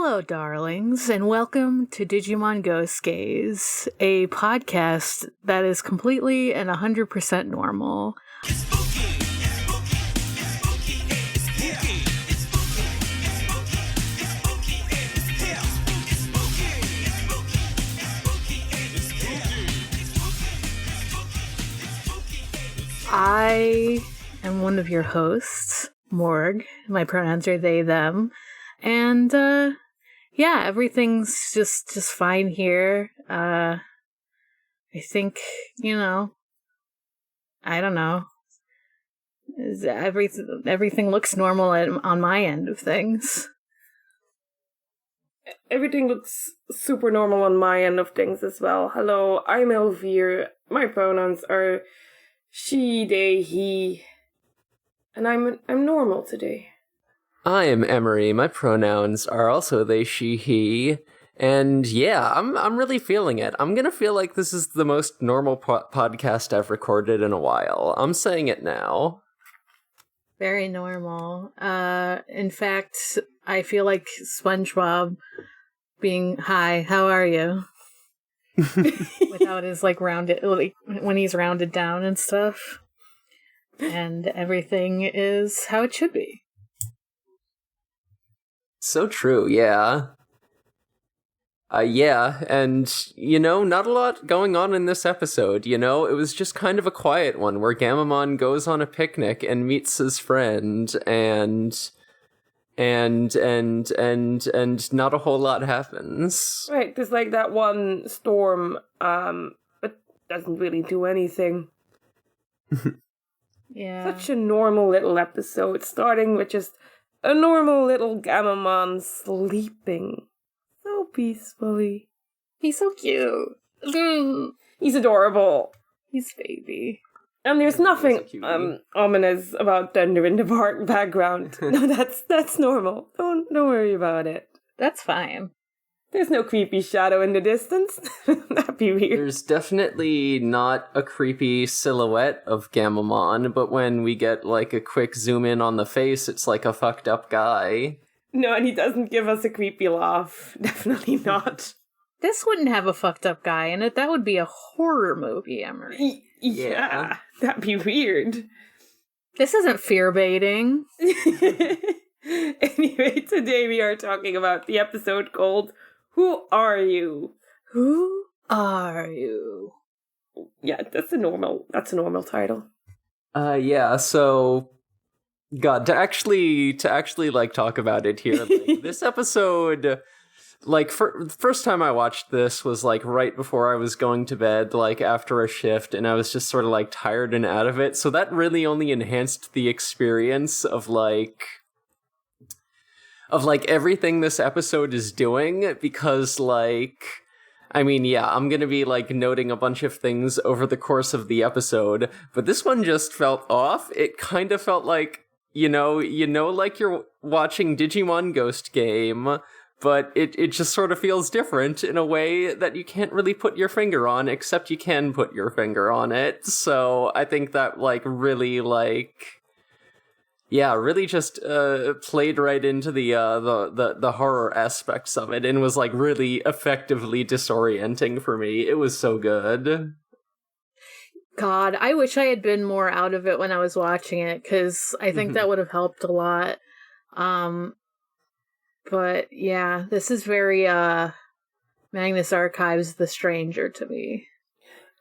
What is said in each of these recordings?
Hello, darlings, and welcome to Digimon Ghost Gaze, a podcast that is completely and 100% normal. I am one of your hosts, Morg. My pronouns are they, them. And, yeah, everything's just fine here. I think, I don't know. Everything looks normal on my end of things. Everything looks super normal on my end of things as well. Hello, I'm Elvire. My pronouns are she, they, he. And I'm normal today. I am Emery. My pronouns are also they, she, he. And yeah, I'm really feeling it. I'm gonna feel like this is the most normal podcast I've recorded in a while. I'm saying it now. Very normal. In fact, I feel like SpongeBob being, hi, how are you? Without his, rounded, when he's rounded down and stuff. And everything is how it should be. So true, yeah. And, not a lot going on in this episode, It was just kind of a quiet one where Gamamon goes on a picnic and meets his friend, and not a whole lot happens. Right, there's that one storm, but doesn't really do anything. Yeah. Such a normal little episode, starting with just a normal little Gamamon sleeping so peacefully. He's so cute. He's adorable. He's baby. And there's nothing ominous about thunder in the background. No, that's normal. Don't worry about it. That's fine. There's no creepy shadow in the distance. That'd be weird. There's definitely not a creepy silhouette of Gamamon, but when we get a quick zoom in on the face, it's like a fucked up guy. No, and he doesn't give us a creepy laugh. Definitely not. This wouldn't have a fucked up guy in it. That would be a horror movie, Emery. Yeah, that'd be weird. This isn't fear baiting. Anyway, today we are talking about the episode called Who Are You? Who are you? Yeah, that's a normal title. So God, to actually talk about it here, this episode, first time I watched this was right before I was going to bed, after a shift, and I was just sort of tired and out of it. So that really only enhanced the experience of everything this episode is doing, because I'm gonna be noting a bunch of things over the course of the episode, but this one just felt off. It kind of felt like you're watching Digimon Ghost Game, but it just sort of feels different in a way that you can't really put your finger on, except you can put your finger on it. So I think that really just played right into the horror aspects of it, and was really effectively disorienting for me. It was so good. God, I wish I had been more out of it when I was watching it, because I think that would have helped a lot. But yeah, this is very Magnus Archives The Stranger to me.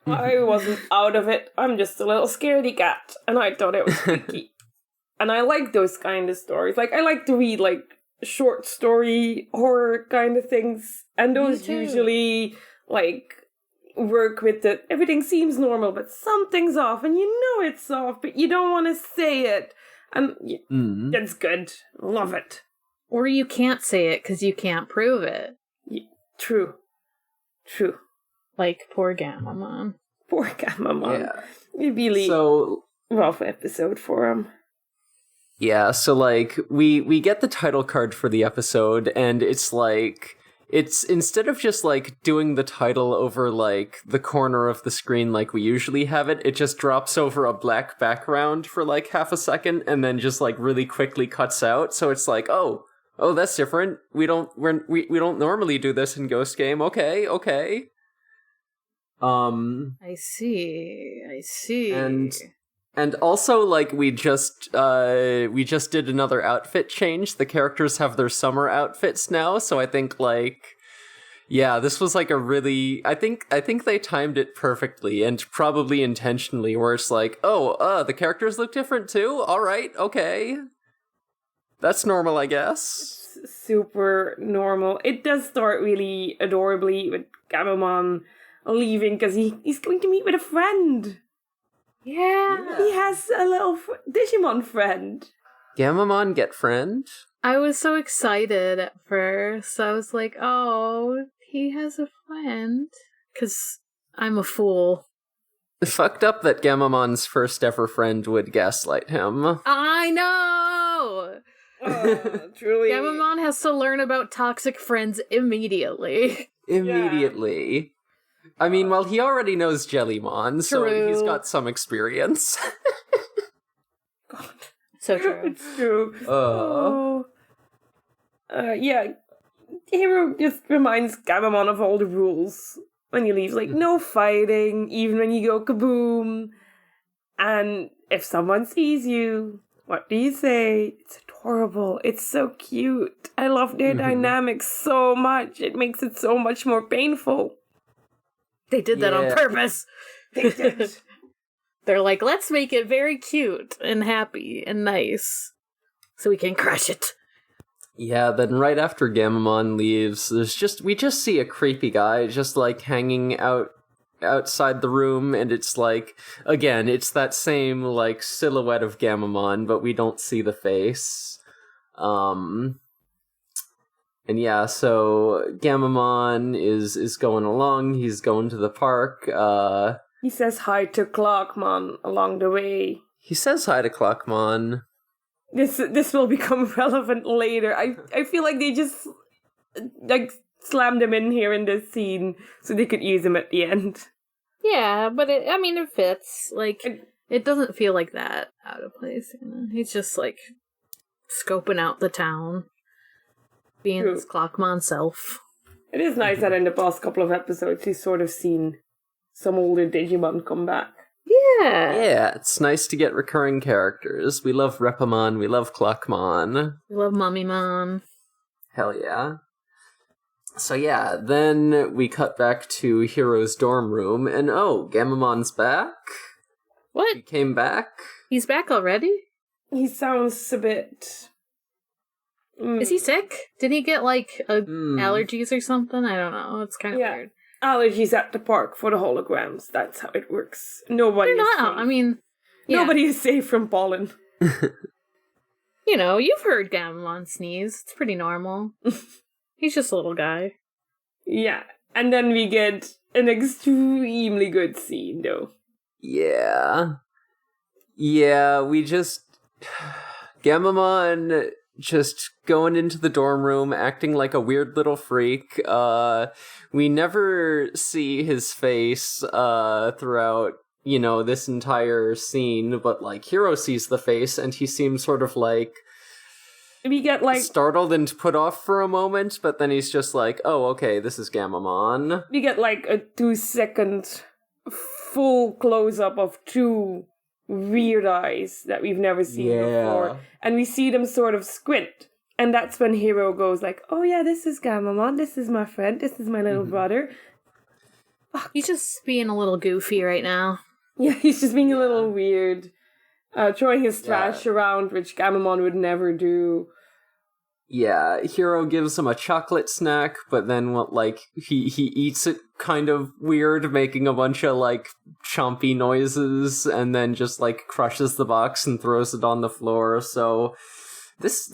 I wasn't out of it. I'm just a little scaredy cat, and I thought it was freaky. And I like those kind of stories. I like to read, short story horror kind of things. And those usually, work with the, everything seems normal, but something's off, and it's off, but you don't want to say it. And that's good. Love it. Or you can't say it because you can't prove it. True. Poor Gamamon. Poor Gamamon. Yeah. Really rough episode for him. Yeah, so we get the title card for the episode, and it's it's instead of just doing the title over the corner of the screen we usually have it, it just drops over a black background for half a second and then just really quickly cuts out. So it's oh, Oh, that's different. We don't normally do this in Ghost Game. Okay. I see. And also, like, we just did another outfit change. The characters have their summer outfits now, so I think, like, yeah, this was like a really, I think they timed it perfectly and probably intentionally, where it's like, the characters look different too? Alright, okay. That's normal, I guess. It's super normal. It does start really adorably with Gamamon leaving because he's going to meet with a friend. Yeah. He has a little Digimon friend. Gamamon get friend? I was so excited at first. I was like, oh, he has a friend. Because I'm a fool. Fucked up that Gamamon's first ever friend would gaslight him. I know! Truly. Gamamon has to learn about toxic friends immediately. Immediately. Yeah. I mean, well, he already knows Jellymon, so he's got some experience. God. So true. It's true. Yeah. Hero just reminds Gamamon of all the rules when he leaves. Like, no fighting, even when you go kaboom. And if someone sees you, what do you say? It's adorable. It's so cute. I love their dynamics so much. It makes it so much more painful. They did that on purpose. They did. They're like, let's make it very cute and happy and nice so we can crush it. Yeah, then right after Gamamon leaves, we just see a creepy guy just like hanging outside the room, and it's like, again, it's that same like silhouette of Gamamon, but we don't see the face. And yeah, so Gamamon is going along, he's going to the park, He says hi to Clockmon along the way. He says hi to Clockmon. This will become relevant later. I feel like they just like slammed him in here in this scene so they could use him at the end. Yeah, but it fits. Like, it doesn't feel like that out of place. You know? He's just like scoping out the town, being his Clockmon self. It is nice that in the past couple of episodes he's sort of seen some older Digimon come back. Yeah. Yeah, it's nice to get recurring characters. We love Repamon, we love Clockmon. We love Mummymon. Hell yeah. So yeah, then we cut back to Hero's dorm room, and Gamamon's back? What? He came back? He's back already? He sounds a bit... Is he sick? Did he get, like, allergies or something? I don't know. It's kind of weird. Allergies at the park for the holograms. That's how it works. Nobody is safe. I mean... Yeah. Nobody is safe from pollen. You know, you've heard Gamamon sneeze. It's pretty normal. He's just a little guy. Yeah. And then we get an extremely good scene, though. Yeah. Yeah, we just... Gamamon just going into the dorm room, acting like a weird little freak. We never see his face throughout, this entire scene, but, like, Hero sees the face, and he seems sort of, like... We get, like... startled and put off for a moment, but then he's just like, oh, okay, this is Gamamon. We get, like, a 2-second full close-up of two weird eyes that we've never seen before. And we see them sort of squint. And that's when Hero goes like, oh yeah, this is Gamamon, this is my friend, this is my little brother. He's just being a little goofy right now. Yeah, he's just being a little weird. Throwing his trash around, which Gamamon would never do. Yeah, Hero gives him a chocolate snack, but then he eats it kind of weird, making a bunch of like chompy noises, and then just like crushes the box and throws it on the floor. So this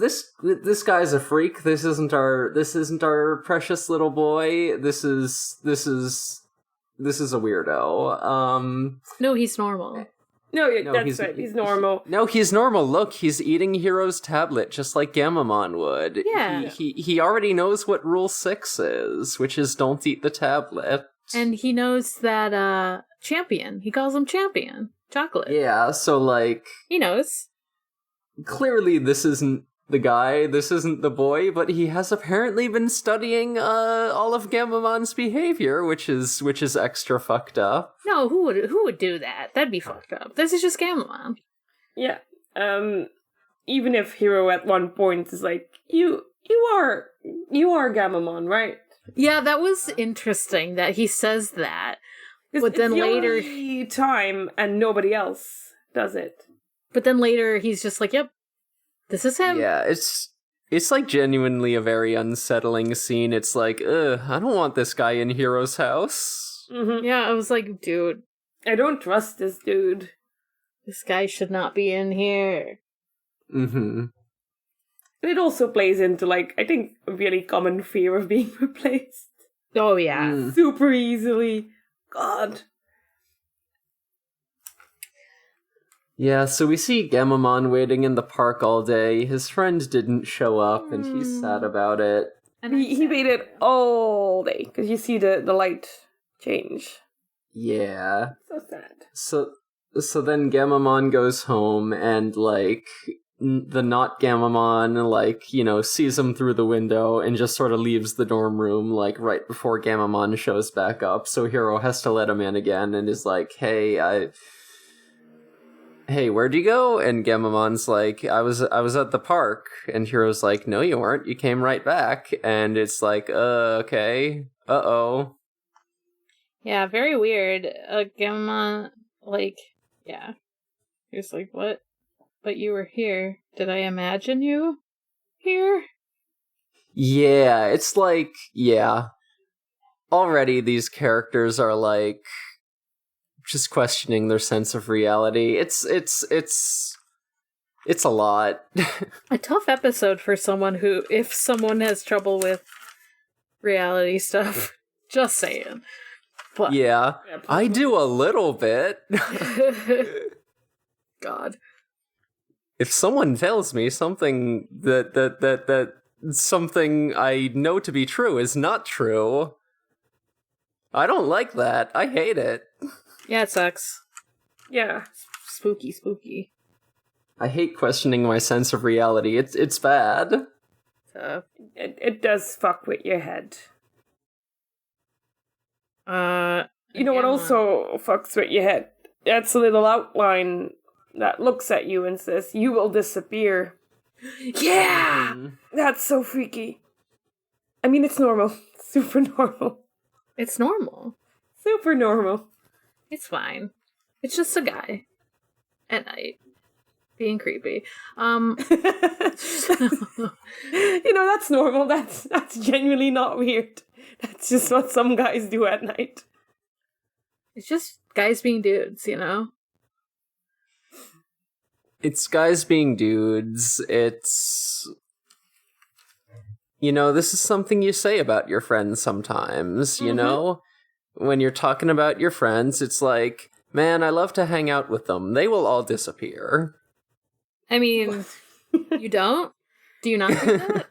guy's a freak. This isn't our precious little boy. This is a weirdo. No, he's normal. No, that's right. He's normal. No, he's normal. Look, he's eating Hero's tablet just like Gamamon would. Yeah. He already knows what Rule 6 is, which is don't eat the tablet. And he knows that Champion. He calls him Champion. Chocolate. Yeah, so like... He knows. Clearly this isn't the guy, this isn't the boy, but he has apparently been studying all of Gamamon's behavior, which is extra fucked up. No, who would do that? That'd be fucked up. This is just Gamamon. Yeah. Even if Hiro at one point is like, you are Gamamon, right? Yeah, that was interesting that he says that. But then it's the later only time and nobody else does it. But then later he's just like, yep, this is him. Yeah, it's like genuinely a very unsettling scene. It's like, I don't want this guy in Hiro's house. Mm-hmm. Yeah, I was like, dude, I don't trust this dude. This guy should not be in here. Mm-hmm. But it also plays into, like, I think a really common fear of being replaced. Oh, yeah. Super easily. God. Yeah, so we see Gamamon waiting in the park all day. His friend didn't show up, and he's sad about it. And he waited all day, because you see the light change. Yeah. So sad. So then Gamamon goes home, and, like, the not Gamamon, like, you know, sees him through the window and just sort of leaves the dorm room, like, right before Gamamon shows back up. So Hiro has to let him in again and is like, hey, where'd you go? And Gamamon's like, I was at the park. And Hiro's like, no, you weren't. You came right back. And it's like, okay. Uh-oh. Yeah, very weird. Gamamon, like, yeah. He was like, what? But you were here. Did I imagine you here? Yeah, it's like, yeah. Already these characters are like just questioning their sense of reality. It's a lot. A tough episode for someone who, if someone has trouble with reality stuff, just saying. But yeah, I do a little bit. God. If someone tells me something that something I know to be true is not true, I don't like that. I hate it. Yeah, it sucks. Yeah. Spooky. I hate questioning my sense of reality. It's bad. It does fuck with your head. You know what also fucks with your head? That's a little outline that looks at you and says, you will disappear. Yeah! That's so freaky. I mean, it's normal. Super normal. It's normal. Super normal. It's fine. It's just a guy. At night. Being creepy. You know, that's normal. That's genuinely not weird. That's just what some guys do at night. It's just guys being dudes, you know? It's guys being dudes. It's... You know, this is something you say about your friends sometimes, you know? When you're talking about your friends, it's like, man, I love to hang out with them. They will all disappear. I mean, you don't? Do you not do that?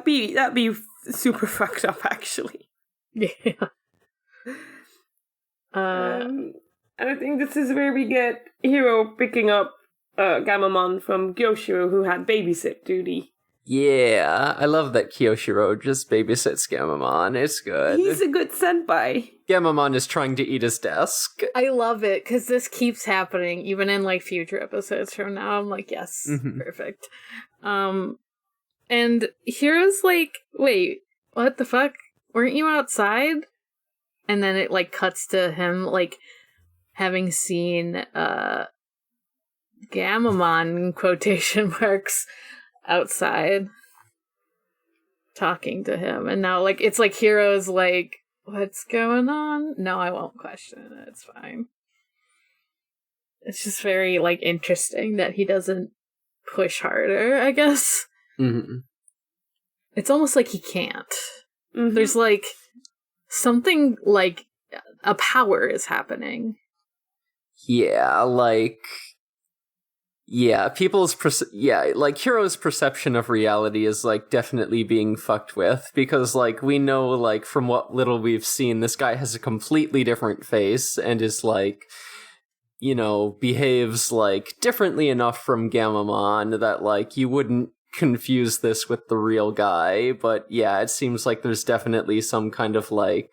That'd be super fucked up, actually. Yeah. And I think this is where we get Hiro picking up Gamamon from Gyoshiro, who had babysit duty. Yeah, I love that Kyoshiro just babysits Gamamon. It's good. He's a good senpai. Gamamon is trying to eat his desk. I love it, because this keeps happening, even in, like, future episodes from now. I'm like, yes, perfect. And Hiro's like, wait, what the fuck? Weren't you outside? And then it, like, cuts to him, like, having seen, Gamamon, quotation marks, outside talking to him, and now like it's like Hiro's like, what's going on? No, I won't question it, it's fine. It's just very like interesting that he doesn't push harder, I guess. It's almost like he can't. There's like something like a power is happening. Yeah, like like Hiro's perception of reality is like definitely being fucked with, because like we know like from what little we've seen, this guy has a completely different face and is like, you know, behaves like differently enough from Gamamon that like you wouldn't confuse this with the real guy, but yeah, it seems like there's definitely some kind of, like,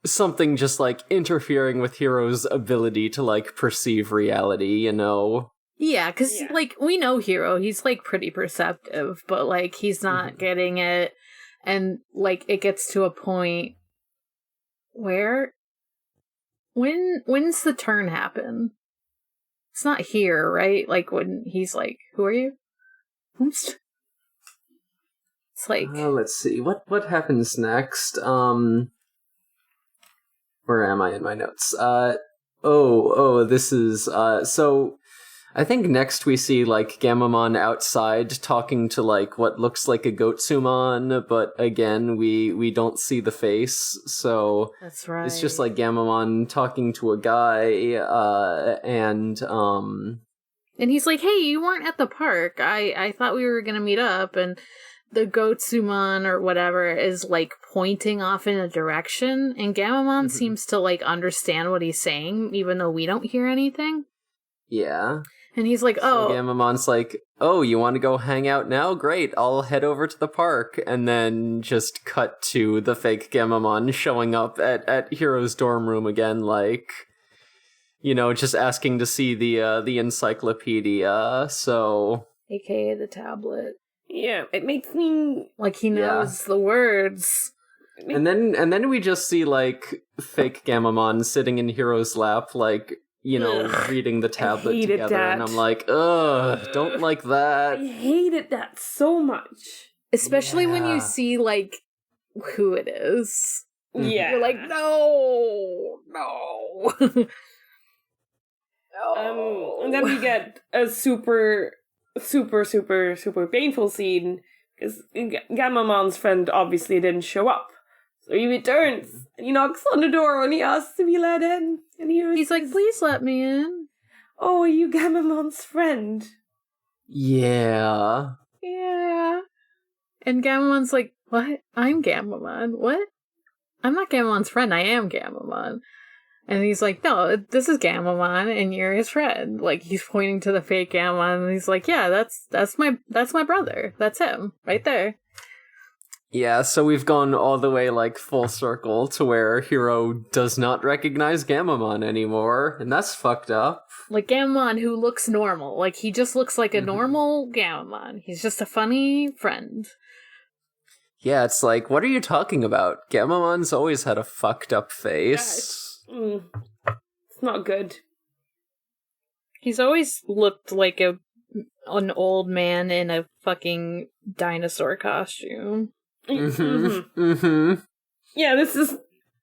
something just, like, interfering with Hiro's ability to, like, perceive reality, you know? Yeah, because, like, we know Hiro, he's, like, pretty perceptive, but, like, he's not getting it, and, like, it gets to a point where... When's the turn happen? It's not here, right? Like, when he's like, who are you? It's like... let's see, what happens next? Where am I in my notes? This is, so... I think next we see, like, Gamamon outside talking to, like, what looks like a Gotsumon, but again, we don't see the face, so... That's right. It's just, like, Gamamon talking to a guy, and he's like, hey, you weren't at the park. I thought we were gonna meet up, and the Gotsumon or whatever is, like, pointing off in a direction, and Gamamon seems to, like, understand what he's saying, even though we don't hear anything. Yeah. And he's like, oh. So Gamamon's like, oh, you want to go hang out now? Great, I'll head over to the park. And then just cut to the fake Gamamon showing up at Hiro's dorm room again, like, you know, just asking to see the encyclopedia, so... AKA the tablet. Yeah, it makes me... Like, he knows the words. And then we just see, like, fake Gamamon sitting in Hiro's lap, like... you know, reading the tablet together, and I'm like, ugh, don't like that. I hated that so much. Especially when you see, like, who it is. Yeah. You're like, no. And then we get a super painful scene, because Gamamon's friend obviously didn't show up. So he returns, and he knocks on the door, and he asks to be let in. And he's like, please let me in. Oh, are you Gamamon's friend? Yeah. Yeah. And Gamamon's like, what? I'm Gamamon. What? I'm not Gamamon's friend, I am Gamamon. And he's like, no, this is Gamamon, and you're his friend. Like, he's pointing to the fake Gamamon, and he's like, yeah, that's my brother. That's him, right there. Yeah, so we've gone all the way, like, full circle to where Hiro does not recognize Gamamon anymore, and that's fucked up. Like, Gamamon, who looks normal. Like, he just looks like a normal Gamamon. He's just a funny friend. Yeah, it's like, what are you talking about? Gamamon's always had a fucked up face. It's not good. He's always looked like an old man in a fucking dinosaur costume. Yeah, this is...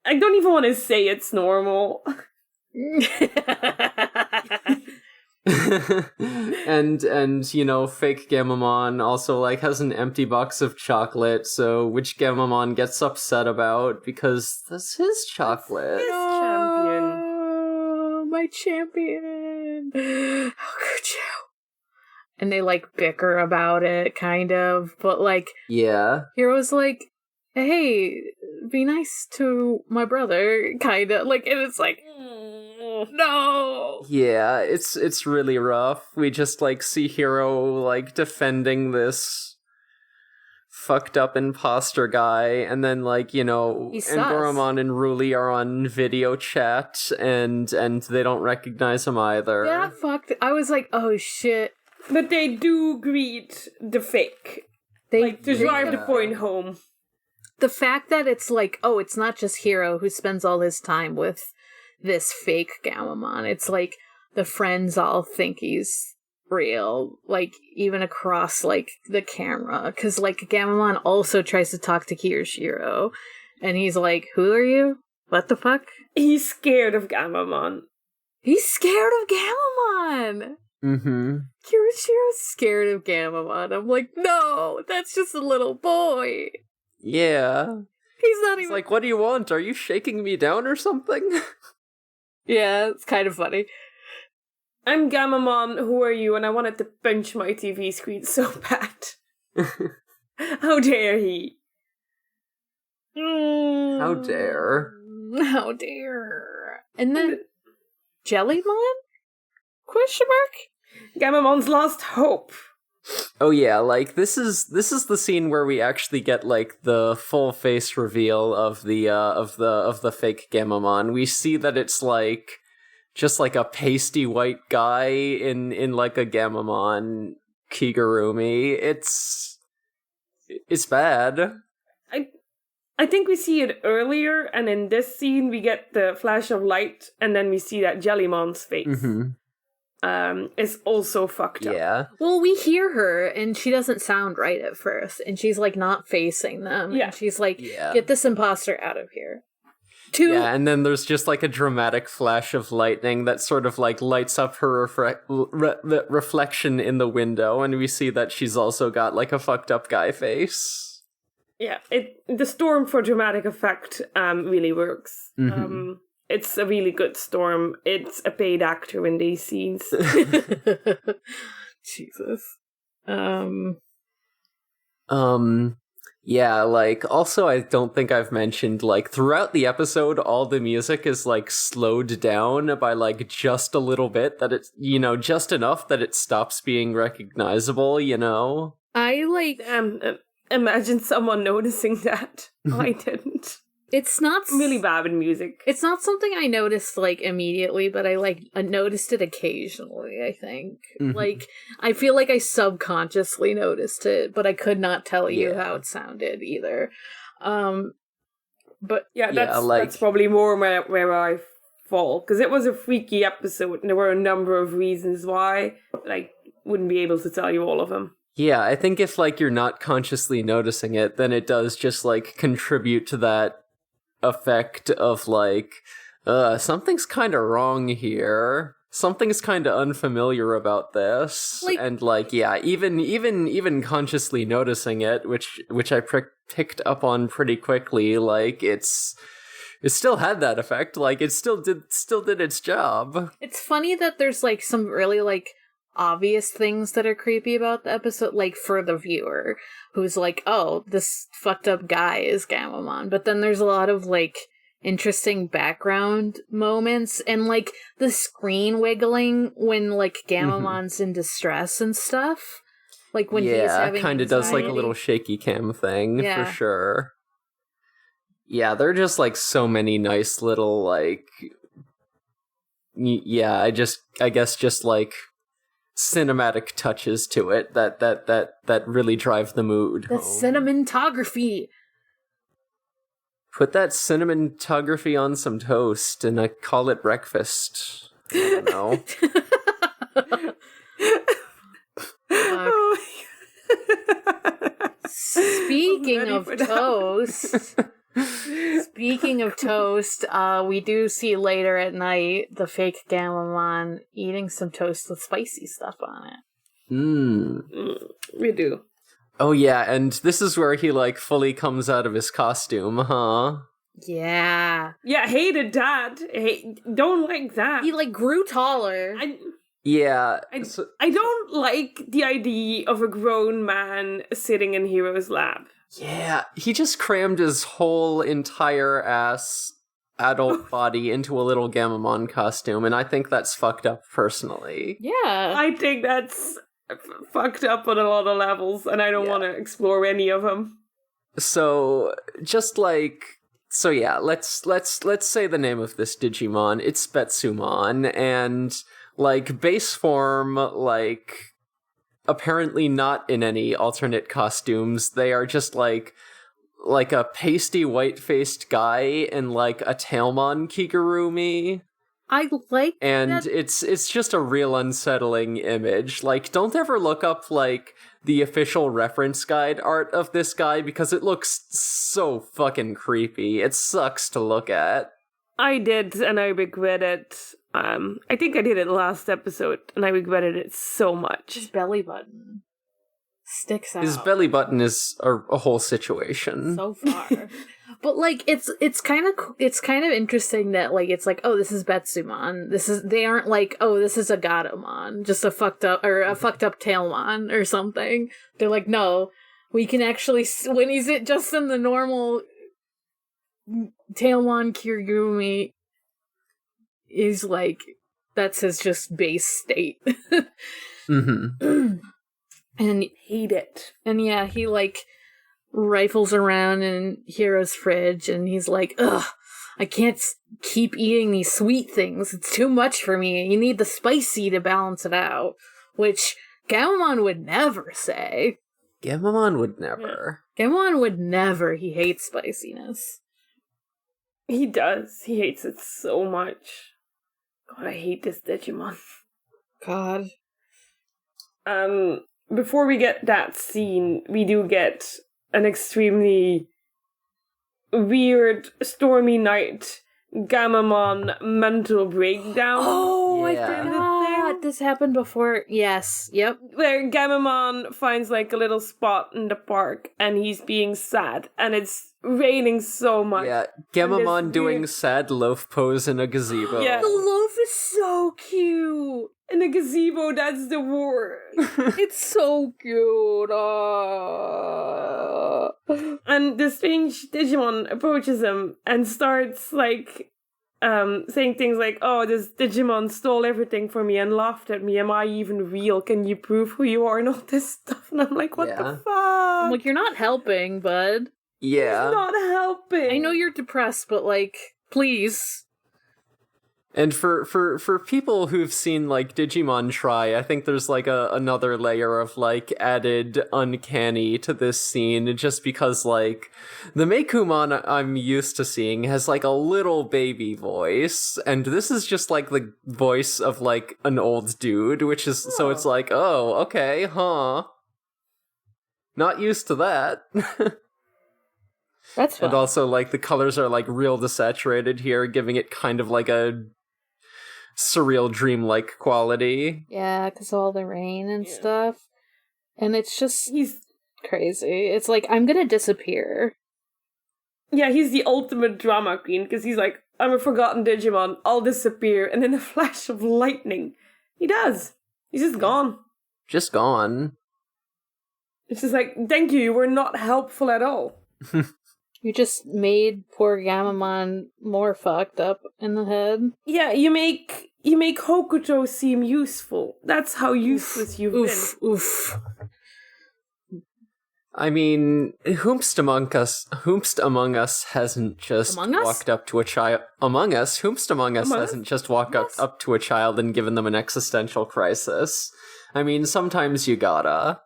I don't even want to say it's normal. and you know, fake Gamamon also, like, has an empty box of chocolate, so which Gamamon gets upset about, because that's his chocolate. His champion. Oh, my champion. How could you? And they, like, bicker about it, kind of. But, like... Yeah. Hiro's like, hey, be nice to my brother, kind of. Like, and it's like, no! Yeah, it's really rough. We just, like, see Hiro, like, defending this fucked up imposter guy, and then, like, you know, Goromon and Ruli are on video chat, and they don't recognize him either. Yeah, fucked. I was like, oh, shit. But they do greet the fake. To drive the point home. The fact that it's like, oh, it's not just Hiro who spends all his time with this fake Gamamon. It's like the friends all think he's real, like, even across, like, the camera. Because, like, Gamamon also tries to talk to Kiyoshiro. And he's like, who are you? What the fuck? He's scared of Gamamon. He's scared of Gamamon! Kiroshiro's scared of Gamamon. I'm like, no, that's just a little boy. Yeah. He's not even... like, what do you want? Are you shaking me down or something? Yeah, it's kind of funny. I'm Gamamon, who are you? And I wanted to punch my TV screen so bad. How dare he? How dare. How dare. And then... Jellymon? Question mark? Gamamon's lost hope. Oh yeah, like this is the scene where we actually get like the full face reveal of the fake Gamamon. We see that it's like just like a pasty white guy in like a Gamamon Kigurumi. It's bad. I think we see it earlier, and in this scene we get the flash of light, and then we see that Jellymon's face. Is also fucked up. Yeah. Well, we hear her, and she doesn't sound right at first, and she's like not facing them. Yeah. And she's like, "Get this imposter out of here." Yeah, and then there's just like a dramatic flash of lightning that sort of like lights up her reflection in the window, and we see that she's also got like a fucked up guy face. Yeah, the storm for dramatic effect really works. It's a really good storm. It's a paid actor in these scenes. Jesus. Yeah, like, also I don't think I've mentioned, like, throughout the episode, all the music is, like, slowed down by, like, just a little bit, that it's, you know, just enough that it stops being recognizable, you know? I, like... Imagine someone noticing that. I didn't. It's not... I'm really bad with music. It's not something I noticed, like, immediately, but I, like, noticed it occasionally, I think. Like, I feel like I subconsciously noticed it, but I could not tell you how it sounded either. But... Yeah, that's probably more where I fall, because it was a freaky episode, and there were a number of reasons why, but I wouldn't be able to tell you all of them. Yeah, I think if, like, you're not consciously noticing it, then it does just, like, contribute to that effect of, like, something's kind of wrong here. Something's kind of unfamiliar about this. Like, and, like, yeah, even consciously noticing it, which I picked up on pretty quickly, like, it still had that effect. Like, it still did its job. It's funny that there's, like, some really, like, obvious things that are creepy about the episode, like for the viewer who's like, oh, this fucked up guy is Gamamon, but then there's a lot of like interesting background moments and like the screen wiggling when like Gamamon's in distress and stuff, like when he's having kind of does like a little shaky cam thing for sure. Yeah, there are just like so many nice little like I guess just like cinematic touches to it that really drive the mood. The cinematography. Put that cinematography on some toast and I call it breakfast. I don't know. Speaking of toast, we do see later at night the fake Gamamon eating some toast with spicy stuff on it. We do. Oh yeah, and this is where he like fully comes out of his costume, huh? Yeah. Yeah, hated that. Don't like that. He like grew taller. I don't like the idea of a grown man sitting in Hero's lab. Yeah, he just crammed his whole entire ass adult body into a little Gamamon costume, and I think that's fucked up personally. Yeah. I think that's fucked up on a lot of levels, and I don't want to explore any of them. So, just like... So yeah, let's say the name of this Digimon. It's Betsumon, and, like, base form, like... apparently not in any alternate costumes. They are just like a pasty white-faced guy in like a Tailmon Kigurumi. I like and that. it's just a real unsettling image. Like, don't ever look up like the official reference guide art of this guy because it looks so fucking creepy. It sucks to look at. I did, and I regret it. I think I did it last episode, and I regretted it so much. His belly button sticks out. His belly button is a whole situation. So far. But like it's kind of interesting that like it's like, oh, this is Betsumon. They aren't like, oh, this is a Gatomon, just a fucked up Tailmon or something. They're like, no, we can actually, when he's just in the normal Tailmon Kigurumi, is like, that's his just base state. And Hate it. And yeah, he, like, rifles around in Hero's fridge, and he's like, ugh, I can't keep eating these sweet things. It's too much for me. You need the spicy to balance it out. Which Gamamon would never say. Gamamon would never. Gamamon would never. He hates spiciness. He does. He hates it so much. God, I hate this Digimon. God. Before we get that scene, we do get an extremely weird, stormy night Gamamon mental breakdown. Oh, Yeah. I forgot. This happened before. Yes. Yep. Where Gamamon finds like a little spot in the park and he's being sad and it's raining so much. Yeah, Gamamon doing sad loaf pose in a gazebo. Yeah. The loaf is so cute. In a gazebo, that's the word. It's so cute. And the strange Digimon approaches him and starts like saying things like, oh, this Digimon stole everything from me and laughed at me. Am I even real? Can you prove who you are? And all this stuff. And I'm like, what the fuck? I'm like, you're not helping, bud. Yeah. It's not helping. I know you're depressed, but like, please. And for people who've seen, like, Digimon try, I think there's, like, another layer of, like, added uncanny to this scene, just because, like, the Meikumon I'm used to seeing has, like, a little baby voice, and this is just, like, the voice of, like, an old dude, which is, so it's like, oh, okay, huh. Not used to that. That's fun. And also, like, the colors are, like, real desaturated here, giving it kind of, like, a surreal dreamlike quality. Yeah, because all the rain and stuff. And it's just He's crazy. It's like, I'm gonna disappear. Yeah, he's the ultimate drama queen because he's like, I'm a forgotten Digimon, I'll disappear. And in a flash of lightning, he does. He's just gone. Just gone. It's just like, thank you were not helpful at all. You just made poor Gamamon more fucked up in the head. Yeah, you make Hokuto seem useful. That's how useless you've Oof, been. oof. I mean, whomst among us hasn't just Among us? walked up to a child. Whomst among us Among us? hasn't just walked up to a child and given them an existential crisis. I mean, sometimes you gotta.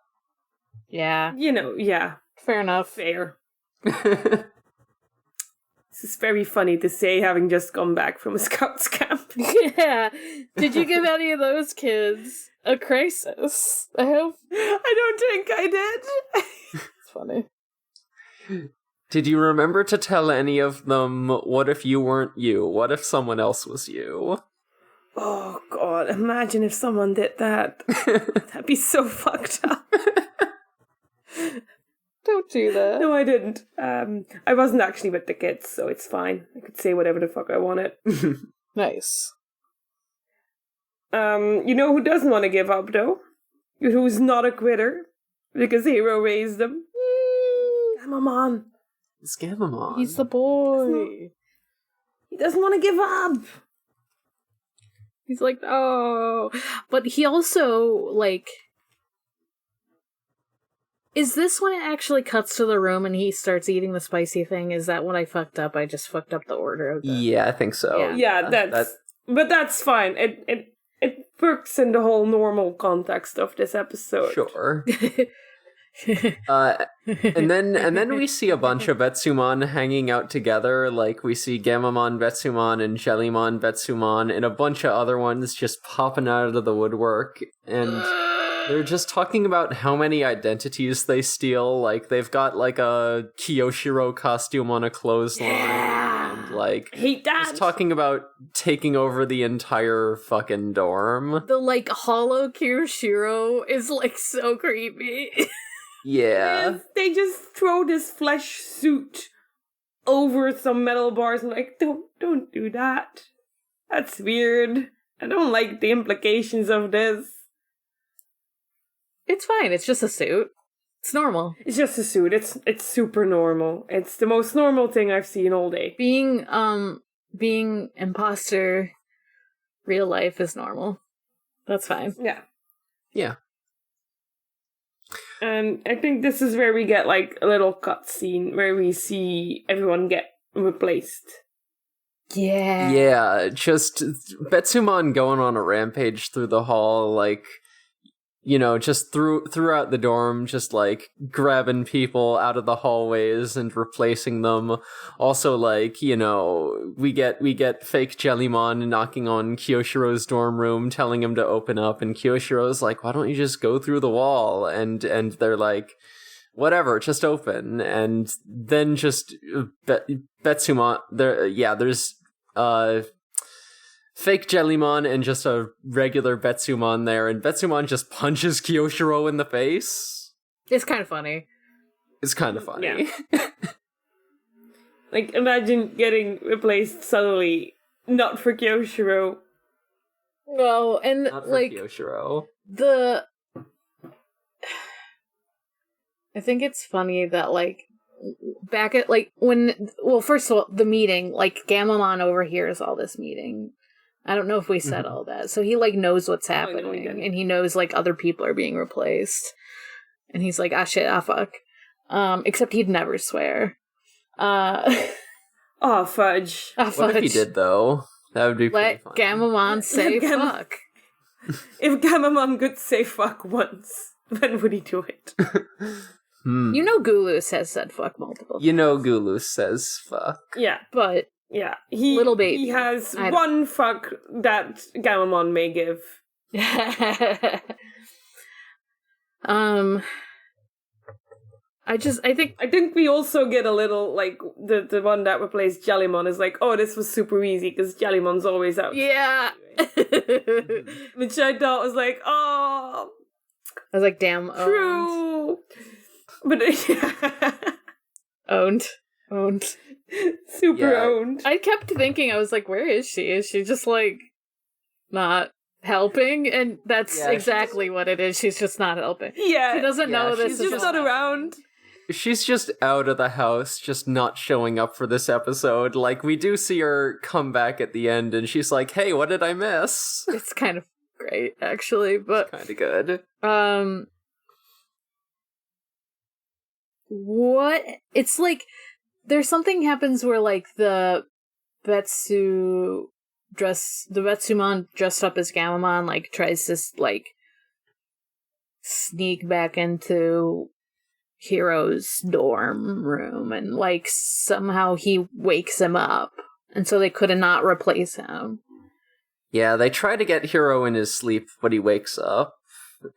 Yeah, You know, yeah, fair enough. fair. This is very funny to say, having just come back from a Scouts camp. Yeah. Did you give any of those kids a crisis? I hope. I don't think I did. It's funny. Did you remember to tell any of them, what if you weren't you? What if someone else was you? Oh god, imagine if someone did that. That'd be so fucked up. Don't do that. No, I didn't. I wasn't actually with the kids, so it's fine. I could say whatever the fuck I wanted. Nice. You know who doesn't want to give up, though? Who's not a quitter? Because Hero raised him. Gamamon. It's Gamamon. He's the boy. He doesn't want to give up. He's like, oh. But he also, like... Is this when it actually cuts to the room and he starts eating the spicy thing? Is that what I fucked up? I just fucked up the order of the... Yeah, I think so. Yeah, but that's fine. It works in the whole normal context of this episode. Sure. And then we see a bunch of Betsumon hanging out together. Like, we see Gamamon Betsumon and Jellymon Betsumon and a bunch of other ones just popping out of the woodwork. And they're just talking about how many identities they steal. Like, they've got, like, a Kiyoshiro costume on a clothesline. And, like, Hate that. just talking about taking over the entire fucking dorm. The, like, hollow Kirishiro is, like, so creepy. Yeah. They just throw this flesh suit over some metal bars and like, don't do that. That's weird. I don't like the implications of this. It's fine. It's just a suit. It's normal. It's just a suit. It's super normal. It's the most normal thing I've seen all day. Being imposter real life is normal. That's fine. Yeah. Yeah. And I think this is where we get like a little cutscene where we see everyone get replaced. Yeah. Yeah, just Betsumon going on a rampage through the hall, like, you know, just throughout the dorm, just like grabbing people out of the hallways and replacing them. Also, like, you know, we get fake Jellymon knocking on Kyoshiro's dorm room, telling him to open up, and Kyoshiro's like, why don't you just go through the wall? And they're like, whatever, just open. And then just Betsumon, there's fake Jellymon and just a regular Betsumon there, and Betsumon just punches Kyoshiro in the face. It's kind of funny. It's kind of funny. Yeah. Like, imagine getting replaced suddenly, not for Kyoshiro. No, and Not for like Kyoshiro. I think it's funny that like back at like first of all, the meeting, like Gamamon overhears all this meeting. I don't know if we said all that. So he like knows what's happening, and he knows like other people are being replaced. And he's like, ah shit, ah fuck. Except he'd never swear. Oh fudge. What if he did though? That would be pretty Let fun. Gamamon say fuck. If Gamamon could say fuck once, when would he do it? You know Gulus has said fuck multiple times. You know Gulus says fuck. Yeah. But Yeah, little baby. He has one fuck that Gamamon may give. I think we also get a little like the one that replaced Jellymon is like, oh, this was super easy because Jellymon's always out. Yeah. Which I thought was like, oh, I was like, damn, true. But owned. Super Yeah. owned. I kept thinking, I was like, where is she? Is she just like not helping? And that's exactly what it is. She's just not helping. Yeah. She doesn't know this She's is just what's not around. She's just out of the house, just not showing up for this episode. Like, we do see her come back at the end, and she's like, hey, what did I miss? It's kind of great, actually, but Kind of good. what? It's like, there's something happens where, like, the Betsumon dressed up as Gamamon, like, tries to, like, sneak back into Hiro's dorm room, and, like, somehow he wakes him up, and so they could not replace him. Yeah, they try to get Hiro in his sleep, but he wakes up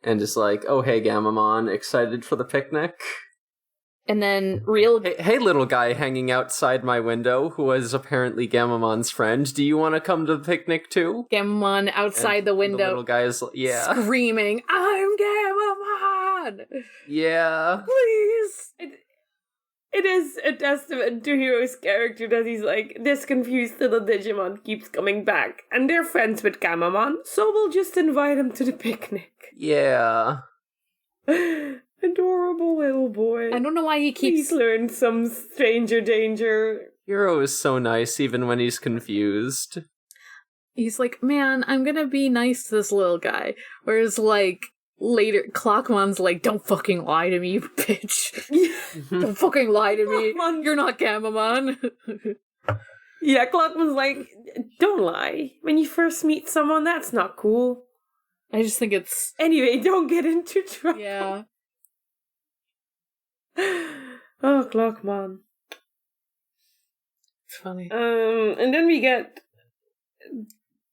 and is like, oh, hey, Gamamon, excited for the picnic? And then Hey, little guy hanging outside my window, who is apparently Gamamon's friend, do you want to come to the picnic too? Gamamon outside the window, The little guy is, screaming, I'm Gamamon! Yeah. Please! It is a testament to Hiro's character that he's like, this confused little Digimon keeps coming back, and they're friends with Gamamon, so we'll just invite him to the picnic. Yeah. Adorable little boy. I don't know why he keeps... Please learn some stranger danger. Hiro is so nice even when he's confused. He's like, man, I'm gonna be nice to this little guy. Whereas, like, later, Clockmon's like, don't fucking lie to me, you bitch. Don't fucking lie to me. Clockmon. You're not Gamamon. Yeah, Clockman's like, don't lie. When you first meet someone, that's not cool. I just think it's... Anyway, don't get into trouble. Yeah. Oh, Clockman. It's funny. And then we get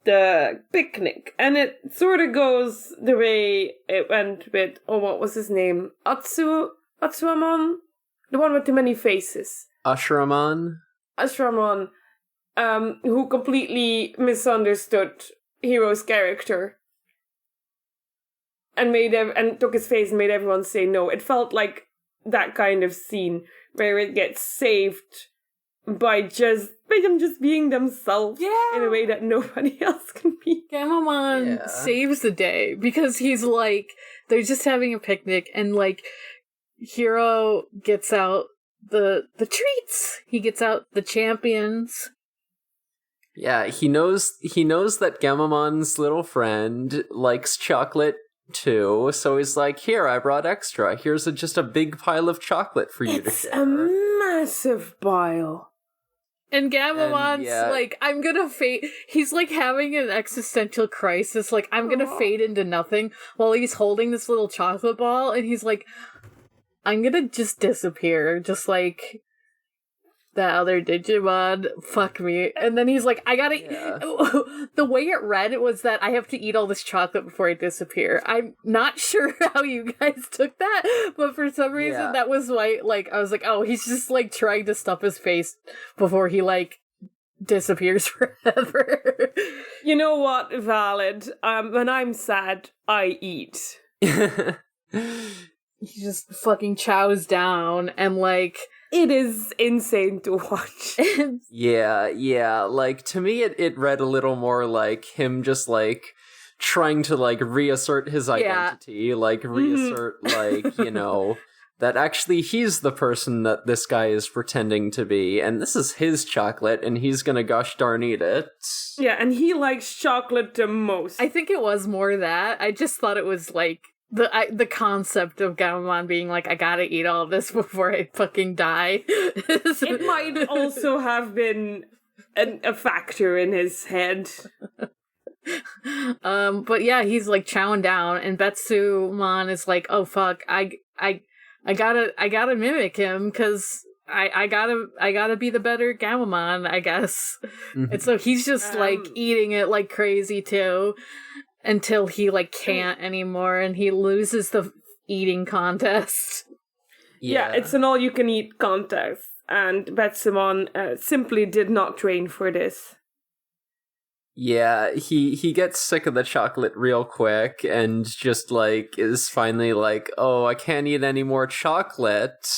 the picnic, and it sort of goes the way it went with, what was his name? Atsuamon? The one with too many faces. Ashramon? Ashramon, who completely misunderstood Hiro's character. And took his face and made everyone say no. It felt like that kind of scene where it gets saved by them just being themselves in a way that nobody else can be. Gamamon saves the day because he's like, they're just having a picnic, and like Hiro gets out the treats. He gets out the champions. Yeah, he knows that Gamamon's little friend likes chocolate too. So he's like, here, I brought extra. Here's just a big pile of chocolate for you to It's share. a massive pile. And Gamamon's yeah. like, I'm gonna fade. He's like having an existential crisis. Like, I'm gonna fade into nothing while he's holding this little chocolate ball. And he's like, I'm gonna just disappear. Just like that other Digimon. Fuck me. And then he's like, I gotta. Yeah. The way it read was that I have to eat all this chocolate before I disappear. I'm not sure how you guys took that, but for some reason that was why. Like, I was like, oh, he's just like trying to stuff his face before he like disappears forever. You know what? Valid. When I'm sad, I eat. He just fucking chows down and like. It is insane to watch. Yeah, like, to me it read a little more like him just, like, trying to, like, reassert his identity, like, reassert, like, you know, that actually he's the person that this guy is pretending to be, and this is his chocolate, and he's gonna gosh darn eat it. Yeah, and he likes chocolate the most. I think it was more that. I just thought it was, like, the concept of Gamamon being like, I gotta eat all this before I fucking die. It might also have been a factor in his head. But yeah, he's like chowing down, and Betsumon is like, oh fuck, I gotta mimic him, because I gotta be the better Gamamon, I guess. And so he's just like eating it like crazy too. Until he, like, can't anymore, and he loses the eating contest. Yeah, it's an all-you-can-eat contest, and Betsumon simply did not train for this. Yeah, he gets sick of the chocolate real quick, and just, like, is finally like, oh, I can't eat any more chocolate.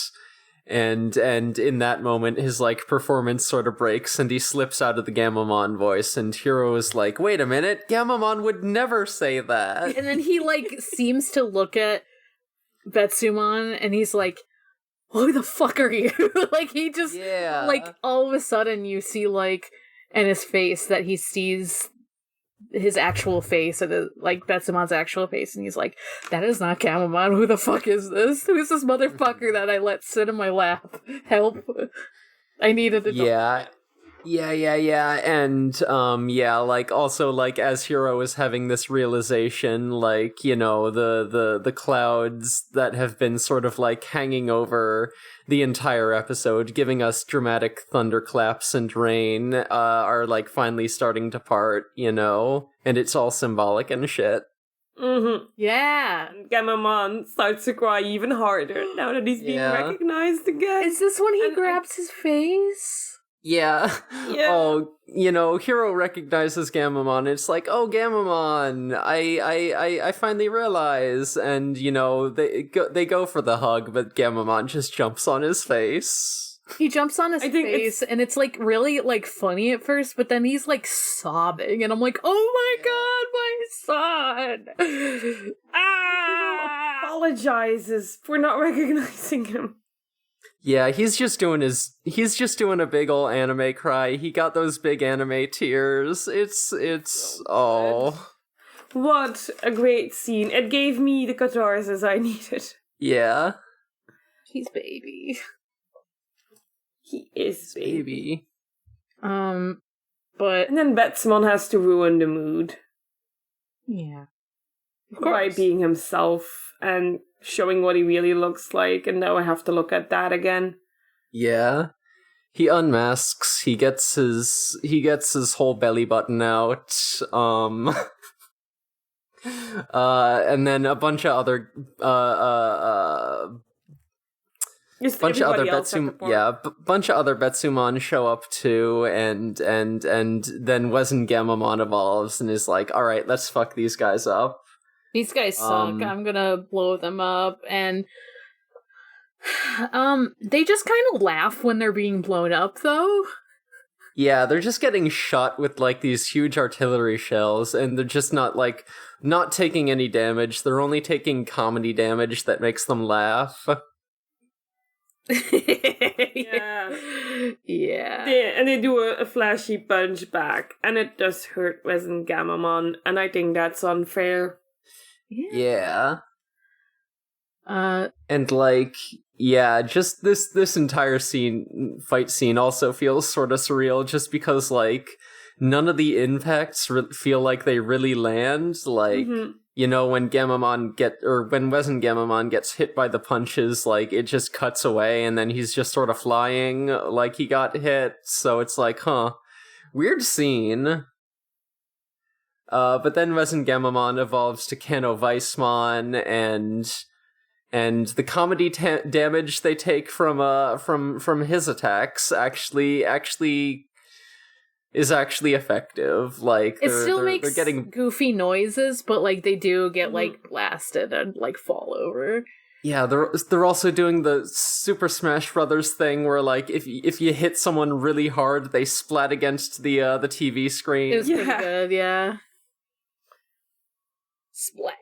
And in that moment, his, like, performance sort of breaks, and he slips out of the Gamamon voice, and Hiro is like, wait a minute, Gamamon would never say that. And then he, like, seems to look at Betsumon, and he's like, who the fuck are you? Like, he just, like, all of a sudden you see, like, in his face that he sees his actual face, and like Betsumon's actual face, and he's like, that is not Gamamon, who the fuck is this? Who's this motherfucker that I let sit in my lap? Help. I needed a Yeah, and like, also, like, as Hiro is having this realization, like, you know, the clouds that have been sort of like hanging over the entire episode, giving us dramatic thunderclaps and rain, are like finally starting to part, you know, and it's all symbolic and shit. Yeah. And Gamamon starts to cry even harder now that he's being recognized again. Is this when he grabs his face? Yeah. Oh, you know, Hiro recognizes Gamamon. It's like, oh, Gamamon, I finally realize. And, you know, they go for the hug, but Gamamon just jumps on his face. He jumps on his face, and it's, like, really, like, funny at first, but then he's, like, sobbing, and I'm like, oh my god, my son! He apologizes for not recognizing him. Yeah, he's just doing a big ol' anime cry. He got those big anime tears. It's oh. What a great scene. It gave me the catharsis I needed. Yeah. He's baby. He is baby. But... And then Betsumon has to ruin the mood. Yeah. By being himself and showing what he really looks like, and now I have to look at that again. Yeah. He unmasks, he gets his whole belly button out, and then a bunch of other, bunch of other Betsumon show up too, and then Wezen Gamamon evolves and is like, all right, let's fuck these guys up. These guys suck. I'm gonna blow them up, and they just kind of laugh when they're being blown up, though. Yeah, they're just getting shot with, like, these huge artillery shells, and they're just not taking any damage. They're only taking comedy damage that makes them laugh. Yeah. And they do a flashy punch back, and it does hurt Wezen Gamamon, and I think that's unfair. Yeah. Uh, And like, yeah, just this entire fight scene also feels sort of surreal, just because like none of the impacts feel like they really land. Like, you know, when when Wes and Gamamon gets hit by the punches, like it just cuts away, and then he's just sort of flying like he got hit. So it's like, weird scene. But then Wes and Gamamon evolves to Kano Weissmon, and the comedy damage they take from his attacks actually is actually effective. Like it still makes they're getting goofy noises, but like they do get like blasted and like fall over. Yeah, they're also doing the Super Smash Brothers thing where like if you hit someone really hard, they splat against the TV screen. It was pretty good, yeah. Splat.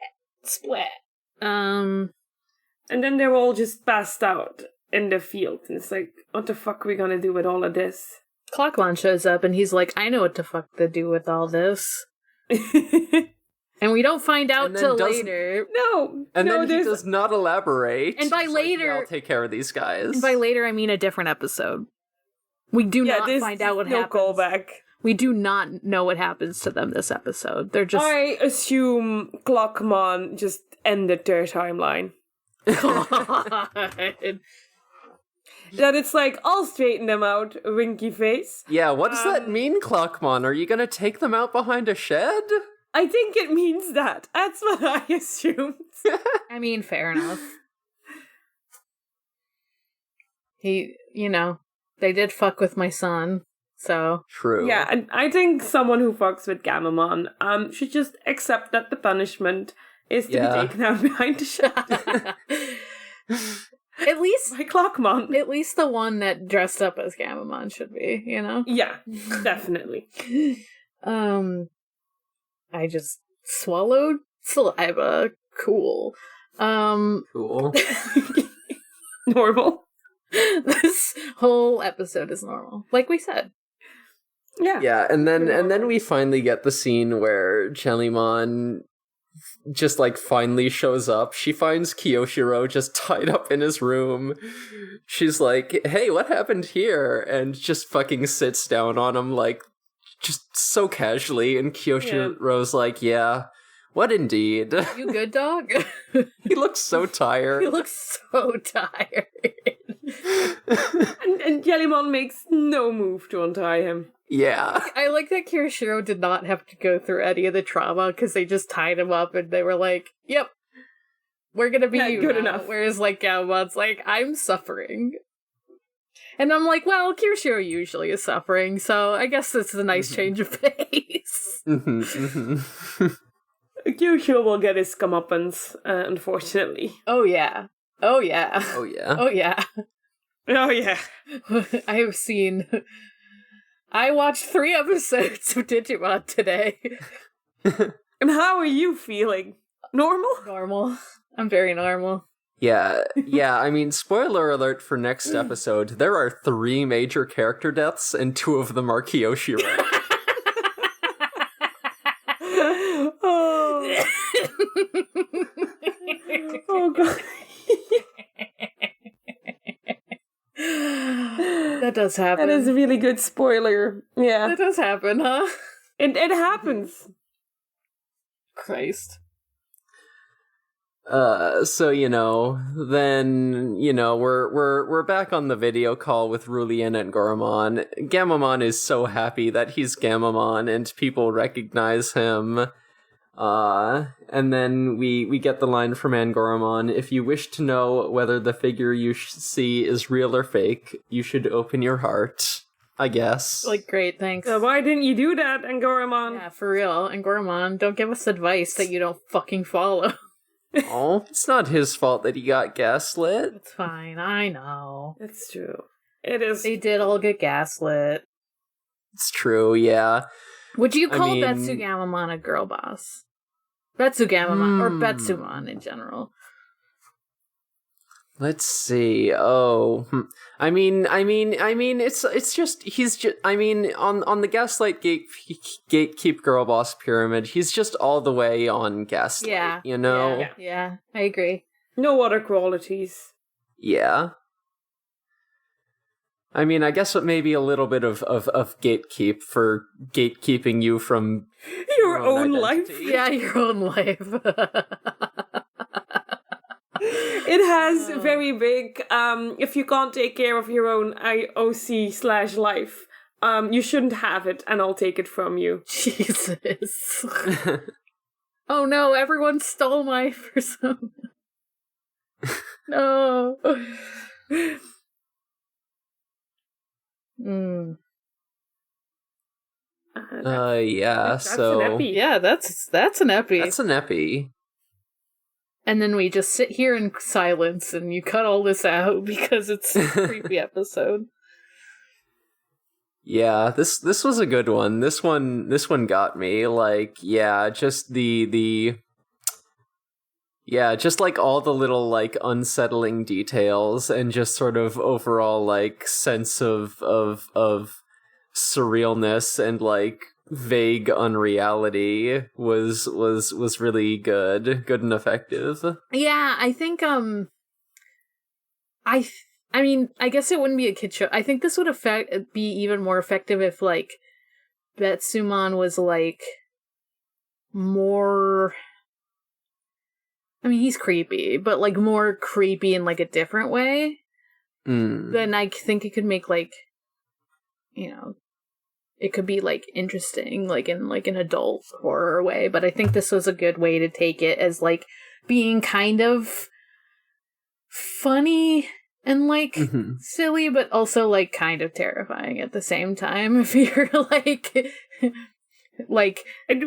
And then they're all just passed out in the field, and it's like, what the fuck are we gonna do with all of this? Clockmon shows up and he's like, I know what the fuck to do with all this. And we don't find out till later. No. And then he does not elaborate. And by later, like, I'll take care of these guys. And by later, I mean a different episode. We do not find out what happens. No callback. We do not know what happens to them this episode. They're just. I assume Clockmon just ended their timeline. God. That it's like, I'll straighten them out, winky face. Yeah, what does that mean, Clockmon? Are you gonna take them out behind a shed? I think it means that. That's what I assumed. I mean, fair enough. They did fuck with my son, so. True. Yeah, and I think someone who fucks with Gamamon should just accept that the punishment is to be taken out behind the shed. At least by Clockmon. At least the one that dressed up as Gamamon should be, you know? Yeah, definitely. I just swallowed saliva. Cool. Cool. Normal. This whole episode is normal. Like we said. Yeah. Yeah, and then we finally get the scene where Jellymon just like finally shows up. She finds Kiyoshiro just tied up in his room. She's like, "Hey, what happened here?" And just fucking sits down on him like just so casually, and Kiyoshiro's like, "Yeah, what indeed?" You good, dog? He looks so tired. He looks so tired. and Jellymon makes no move to untie him. Yeah. I like that Kirishiro did not have to go through any of the trauma because they just tied him up and they were like, "Yep, we're gonna be you good now." enough. Whereas like Gamon's like, "I'm suffering." And I'm like, well, Kirishiro usually is suffering, so I guess this is a nice change of pace. Kirishiro will get his comeuppance, unfortunately. Oh yeah. Oh yeah. Oh yeah. Oh yeah. Oh yeah. I watched 3 episodes of Digimon today. And how are you feeling? Normal? Normal. I'm very normal. Yeah, I mean, spoiler alert for next episode, there are 3 major character deaths, and 2 of them are Kiyoshiro. Oh. Oh god. That does happen. That is a really good spoiler. Yeah. That does happen, huh? It happens. Christ. So then we're back on the video call with Rulien and Goromon. Gamamon is so happy that he's Gamamon and people recognize him. And then we get the line from Angoromon: "If you wish to know whether the figure you see is real or fake, you should open your heart." I guess. Like, great, thanks. Why didn't you do that, Angoromon? Yeah, for real. Angoromon, don't give us advice that you don't fucking follow. Oh, it's not his fault that he got gaslit. It's fine, I know. It's true. It is. They did all get gaslit. It's true, yeah. Would you call Betsugamamon a girl boss? Betsugamamon, or Betsumon in general. Let's see. Oh, I mean, it's just he's just. I mean, on the Gaslight Gatekeep Girl Boss pyramid, he's just all the way on Gaslight. Yeah. You know. Yeah. I agree. No other qualities. Yeah. I mean, I guess maybe a little bit of gatekeep for gatekeeping you from Your own life. identity. Yeah, your own life. It has very big, if you can't take care of your own IOC/life, you shouldn't have it, and I'll take it from you. Jesus. Oh no, everyone stole my persona. No. Yeah, That's so... an epi. Yeah, that's an epi. That's an epi. And then we just sit here in silence and you cut all this out because it's a creepy episode. Yeah, this was a good one. This one got me. Like, yeah, just yeah, just like all the little like unsettling details and just sort of overall like sense of surrealness and like vague unreality was really good and effective. Yeah, I think I mean, I guess it wouldn't be a kid show. I think this would be even more effective if like Betsumon was like more, I mean, he's creepy, but like more creepy in like a different way. Then I think it could make like, you know, it could be like interesting, like in like an adult horror way. But I think this was a good way to take it as like being kind of funny and like silly, but also like kind of terrifying at the same time. If you're like It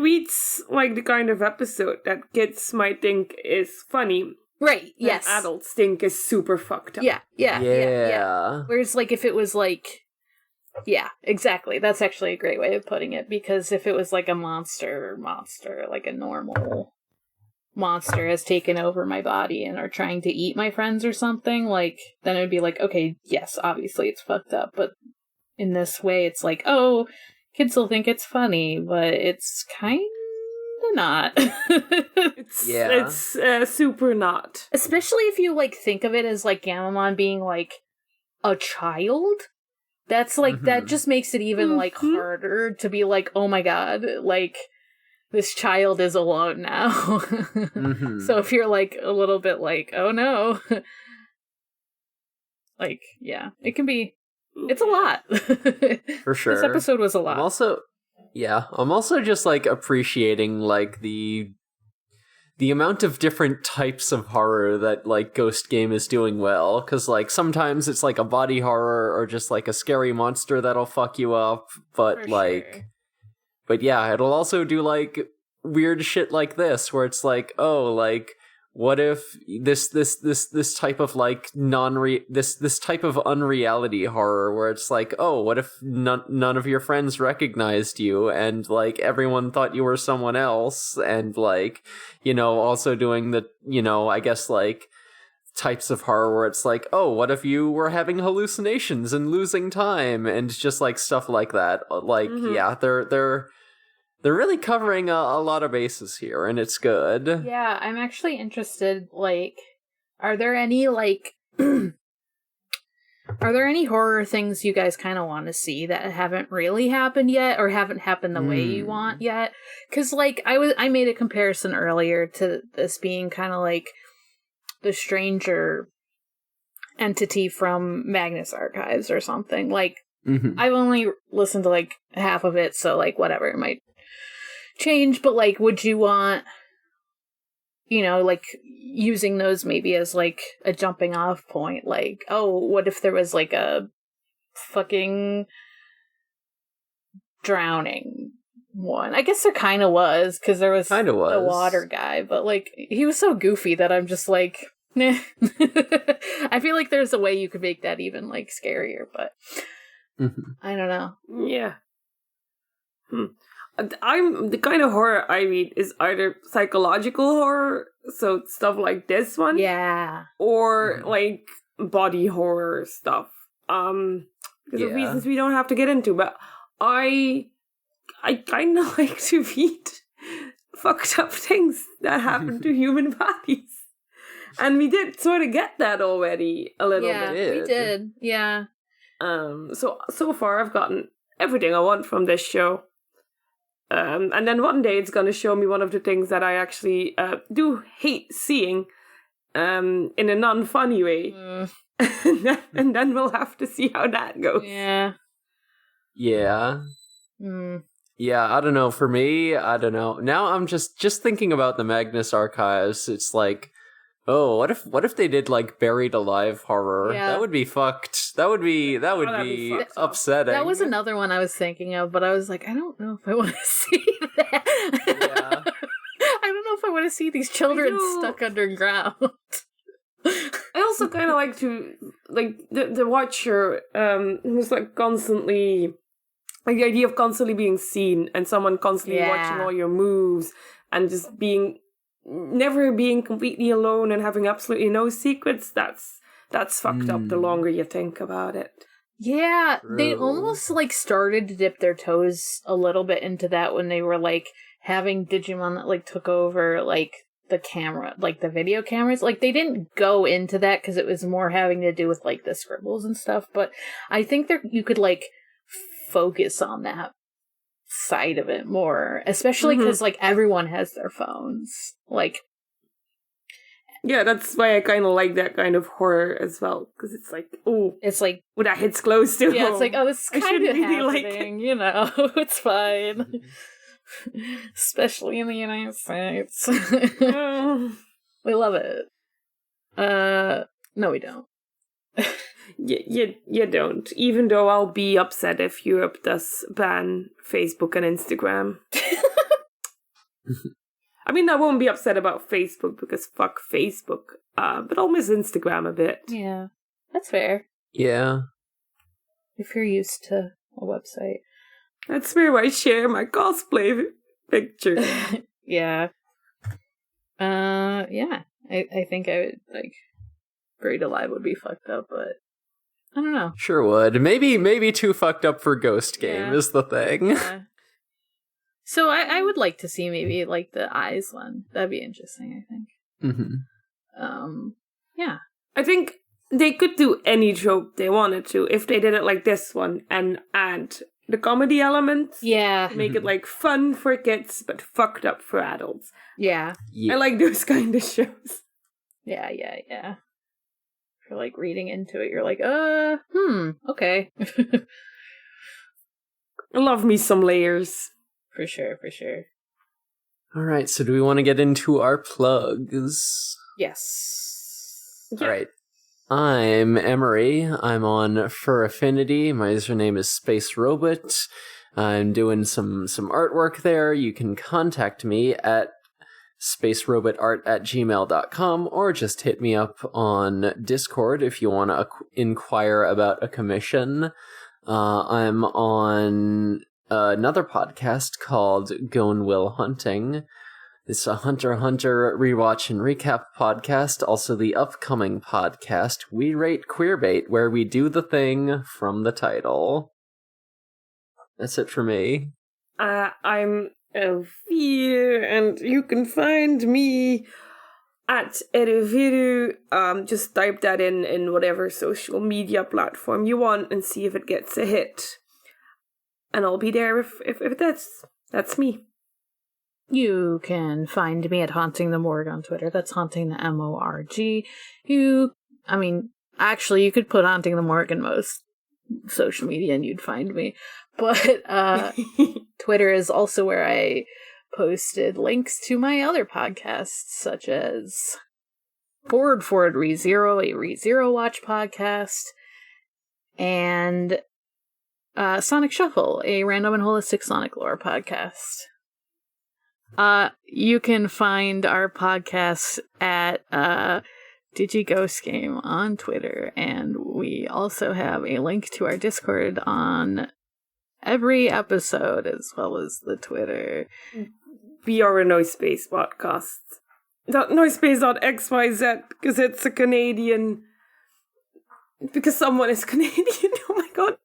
reads like the kind of episode that kids might think is funny. right, And yes, adults think is super fucked up. yeah. Whereas like if it was like, yeah, exactly. That's actually a great way of putting it, because if it was like a monster, like a normal monster has taken over my body and are trying to eat my friends or something, like, then it'd be like, okay, yes, obviously it's fucked up, but in this way it's like, oh, kids will think it's funny, but it's kinda not. It's super not. Especially if you like think of it as like Gamamon being like a child. That's like that just makes it even like harder to be like, oh my god, like this child is alone now. So if you're like a little bit like, oh no, like, yeah, it can be, it's a lot. For sure. This episode was a lot. I'm also just like appreciating like the amount of different types of horror that like Ghost Game is doing well, because like sometimes it's like a body horror or just like a scary monster that'll fuck you up, but For like sure. but yeah, it'll also do like weird shit like this where it's like, oh, like what if this type of like this type of unreality horror where it's like, oh, what if none of your friends recognized you and like everyone thought you were someone else, and like, you know, also doing the, you know, I guess like types of horror where it's like, oh, what if you were having hallucinations and losing time and just like stuff like that. Like, yeah, they're really covering a lot of bases here, and it's good. Yeah, I'm actually interested, like, are there any, like, are there any horror things you guys kind of want to see that haven't really happened yet, or haven't happened the way you want yet? Because, like, I made a comparison earlier to this being kind of like the stranger entity from Magnus Archives or something. Like, I've only listened to, like, half of it, so, like, whatever, it might change, but like, would you want, you know, like using those maybe as like a jumping off point, like, oh, what if there was like a fucking drowning one? I guess there kind of was, because there was the water guy, but like he was so goofy that I'm just like, nah. I feel like there's a way you could make that even like scarier, but I don't know. Yeah. I'm the kind of horror I read is either psychological horror, so stuff like this one, Yeah. or like body horror stuff. Because of reasons we don't have to get into. But I kind of like to read fucked up things that happen to human bodies, and we did sort of get that already a little bit. Yeah, we did. Yeah. So far I've gotten everything I want from this show. And then one day it's going to show me one of the things that I actually do hate seeing in a non-funny way. And then we'll have to see how that goes. Yeah. Yeah. Yeah, I don't know. For me, I don't know. Now I'm just thinking about the Magnus Archives. It's like, oh, what if they did like buried alive horror? Yeah. That would be fucked. That would be upsetting. That was another one I was thinking of, but I was like, I don't know if I want to see that. Yeah. I don't know if I want to see these children stuck underground. I also kind of like to, like, the watcher who's like constantly, like the idea of constantly being seen and someone constantly watching all your moves and just never being completely alone and having absolutely no secrets. That's fucked up the longer you think about it. Yeah, they almost like started to dip their toes a little bit into that when they were like having Digimon that like took over like the camera, like the video cameras. Like they didn't go into that because it was more having to do with like the scribbles and stuff. But I think you could like focus on that side of it more, especially because like everyone has their phones. Like, yeah, that's why I kind of like that kind of horror as well, because it's like, oh, it's like when that hits close to home, it's like, oh, this is kind of really happening, you know, it's fine. Especially in the United States. We love it. No, we don't. You don't. Even though I'll be upset if Europe does ban Facebook and Instagram. I mean, I won't be upset about Facebook because fuck Facebook. But I'll miss Instagram a bit. Yeah, that's fair. Yeah. If you're used to a website. That's where I share my cosplay picture. Yeah. Yeah. I think I would, like, Buried Alive would be fucked up, but I don't know. Sure would. Maybe too fucked up for Ghost Game is the thing. Yeah. So I would like to see maybe, like, the Eyes one. That'd be interesting, I think. Mm-hmm. Yeah. I think they could do any trope they wanted to if they did it like this one and add the comedy element. Yeah. Make it, like, fun for kids, but fucked up for adults. Yeah. I like those kind of shows. Yeah. If you're, like, reading into it, you're like, okay. I love me some layers. For sure. All right, so do we want to get into our plugs? Yes. Yeah. All right. I'm Emery. I'm on Fur Affinity. My username is Space Robot. I'm doing some artwork there. You can contact me at spacerobotart@gmail.com or just hit me up on Discord if you want to inquire about a commission. I'm on another podcast called Gone Will Hunting. It's a Hunter x Hunter rewatch and recap podcast, also the upcoming podcast We Rate Queerbait, where we do the thing from the title. That's it for me. I'm Elvira, and you can find me at Ereviru. Just type that in whatever social media platform you want and see if it gets a hit. And I'll be there if that's me. You can find me at Haunting the Morgue on Twitter. That's Haunting the MORG. Actually, you could put Haunting the Morgue in most social media and you'd find me. But Twitter is also where I posted links to my other podcasts, such as Forward ReZero, a ReZero Watch podcast, and Sonic Shuffle, a random and holistic Sonic lore podcast. You can find our podcast at DigiGhostGame on Twitter, and we also have a link to our Discord on every episode, as well as the Twitter. We are a Noise Space podcast. Not noisepace.xyz, because it's a Canadian... Because someone is Canadian, oh my god.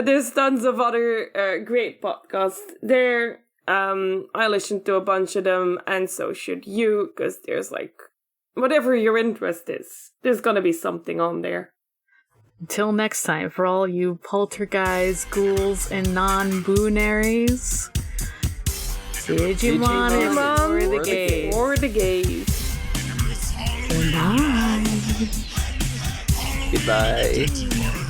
There's tons of other great podcasts there. I listened to a bunch of them, and so should you, because there's like... Whatever your interest is, there's gonna be something on there. Until next time, for all you poltergeists, ghouls, and non-boonaries, Digimon is for the gays. Goodbye. Goodbye.